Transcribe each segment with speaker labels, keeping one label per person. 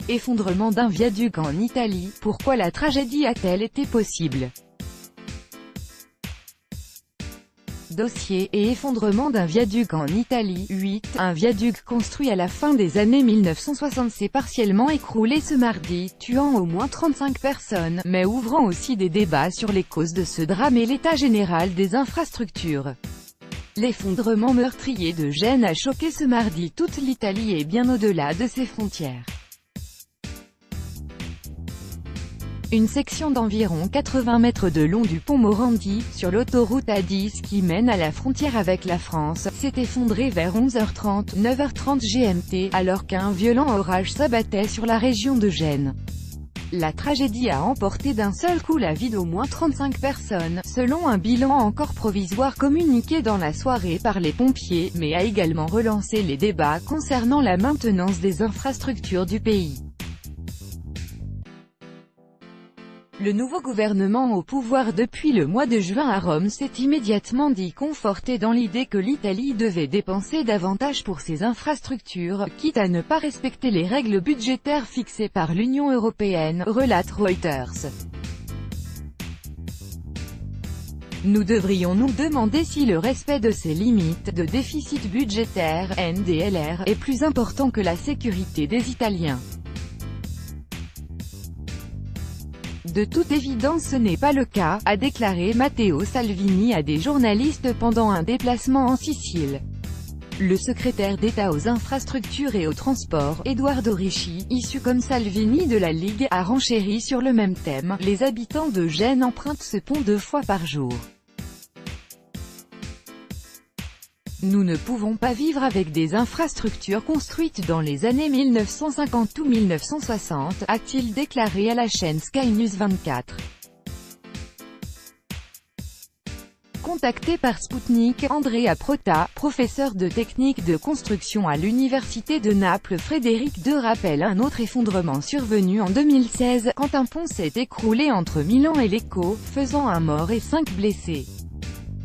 Speaker 1: Effondrement d'un viaduc en Italie, pourquoi la tragédie a-t-elle été possible? Dossier et effondrement d'un viaduc en Italie. 8. Un viaduc construit à la fin des années 1960 s'est partiellement écroulé ce mardi, tuant au moins 35 personnes, mais ouvrant aussi des débats sur les causes de ce drame et l'état général des infrastructures. L'effondrement meurtrier de Gênes a choqué ce mardi toute l'Italie et bien au-delà de ses frontières. Une section d'environ 80 mètres de long du pont Morandi, sur l'autoroute A10 qui mène à la frontière avec la France, s'est effondrée vers 11h30, 9h30 GMT, alors qu'un violent orage s'abattait sur la région de Gênes. La tragédie a emporté d'un seul coup la vie d'au moins 35 personnes, selon un bilan encore provisoire communiqué dans la soirée par les pompiers, mais a également relancé les débats concernant la maintenance des infrastructures du pays. Le nouveau gouvernement au pouvoir depuis le mois de juin à Rome s'est immédiatement dit conforté dans l'idée que l'Italie devait dépenser davantage pour ses infrastructures, quitte à ne pas respecter les règles budgétaires fixées par l'Union européenne, relate Reuters. Nous devrions nous demander si le respect de ces limites de déficit budgétaire, NDLR, est plus important que la sécurité des Italiens. De toute évidence ce n'est pas le cas, a déclaré Matteo Salvini à des journalistes pendant un déplacement en Sicile. Le secrétaire d'État aux infrastructures et aux transports, Eduardo Ricci, issu comme Salvini de la Ligue, a renchéri sur le même thème. Les habitants de Gênes empruntent ce pont 2 fois par jour. Nous ne pouvons pas vivre avec des infrastructures construites dans les années 1950 ou 1960, a-t-il déclaré à la chaîne Sky News 24. Contacté par Sputnik, Andrea Prota, professeur de technique de construction à l'université de Naples, Frédéric II rappelle un autre effondrement survenu en 2016, quand un pont s'est écroulé entre Milan et Lecco, faisant un mort et 5 blessés.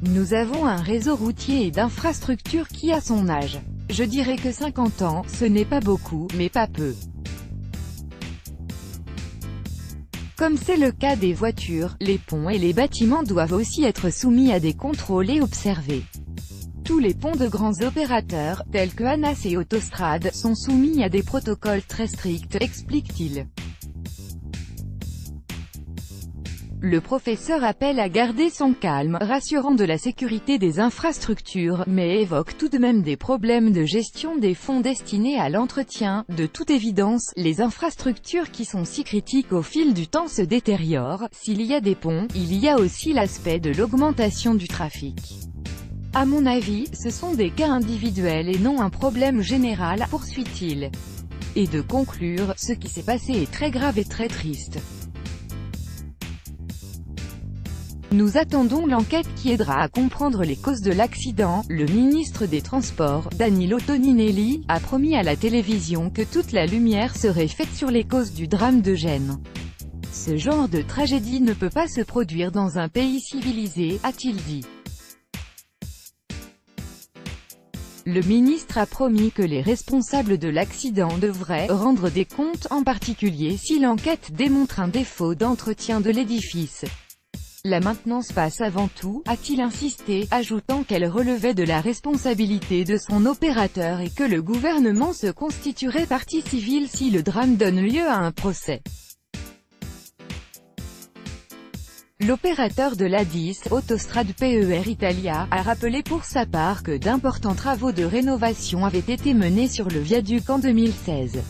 Speaker 1: Nous avons un réseau routier et d'infrastructures qui a son âge. Je dirais que 50 ans, ce n'est pas beaucoup, mais pas peu. Comme c'est le cas des voitures, les ponts et les bâtiments doivent aussi être soumis à des contrôles et observés. Tous les ponts de grands opérateurs, tels que ANAS et Autostrade, sont soumis à des protocoles très stricts, explique-t-il. Le professeur appelle à garder son calme, rassurant de la sécurité des infrastructures, mais évoque tout de même des problèmes de gestion des fonds destinés à l'entretien. De toute évidence, les infrastructures qui sont si critiques au fil du temps se détériorent. S'il y a des ponts, il y a aussi l'aspect de l'augmentation du trafic. À mon avis, ce sont des cas individuels et non un problème général, poursuit-il. Et de conclure, ce qui s'est passé est très grave et très triste. Nous attendons l'enquête qui aidera à comprendre les causes de l'accident. Le ministre des Transports, Danilo Toninelli, a promis à la télévision que toute la lumière serait faite sur les causes du drame de Gênes. Ce genre de tragédie ne peut pas se produire dans un pays civilisé, a-t-il dit. Le ministre a promis que les responsables de l'accident devraient rendre des comptes, en particulier si l'enquête démontre un défaut d'entretien de l'édifice. La maintenance passe avant tout, a-t-il insisté, ajoutant qu'elle relevait de la responsabilité de son opérateur et que le gouvernement se constituerait partie civile si le drame donne lieu à un procès. L'opérateur de l'A10, Autostrade Per Italia, a rappelé pour sa part que d'importants travaux de rénovation avaient été menés sur le viaduc en 2016.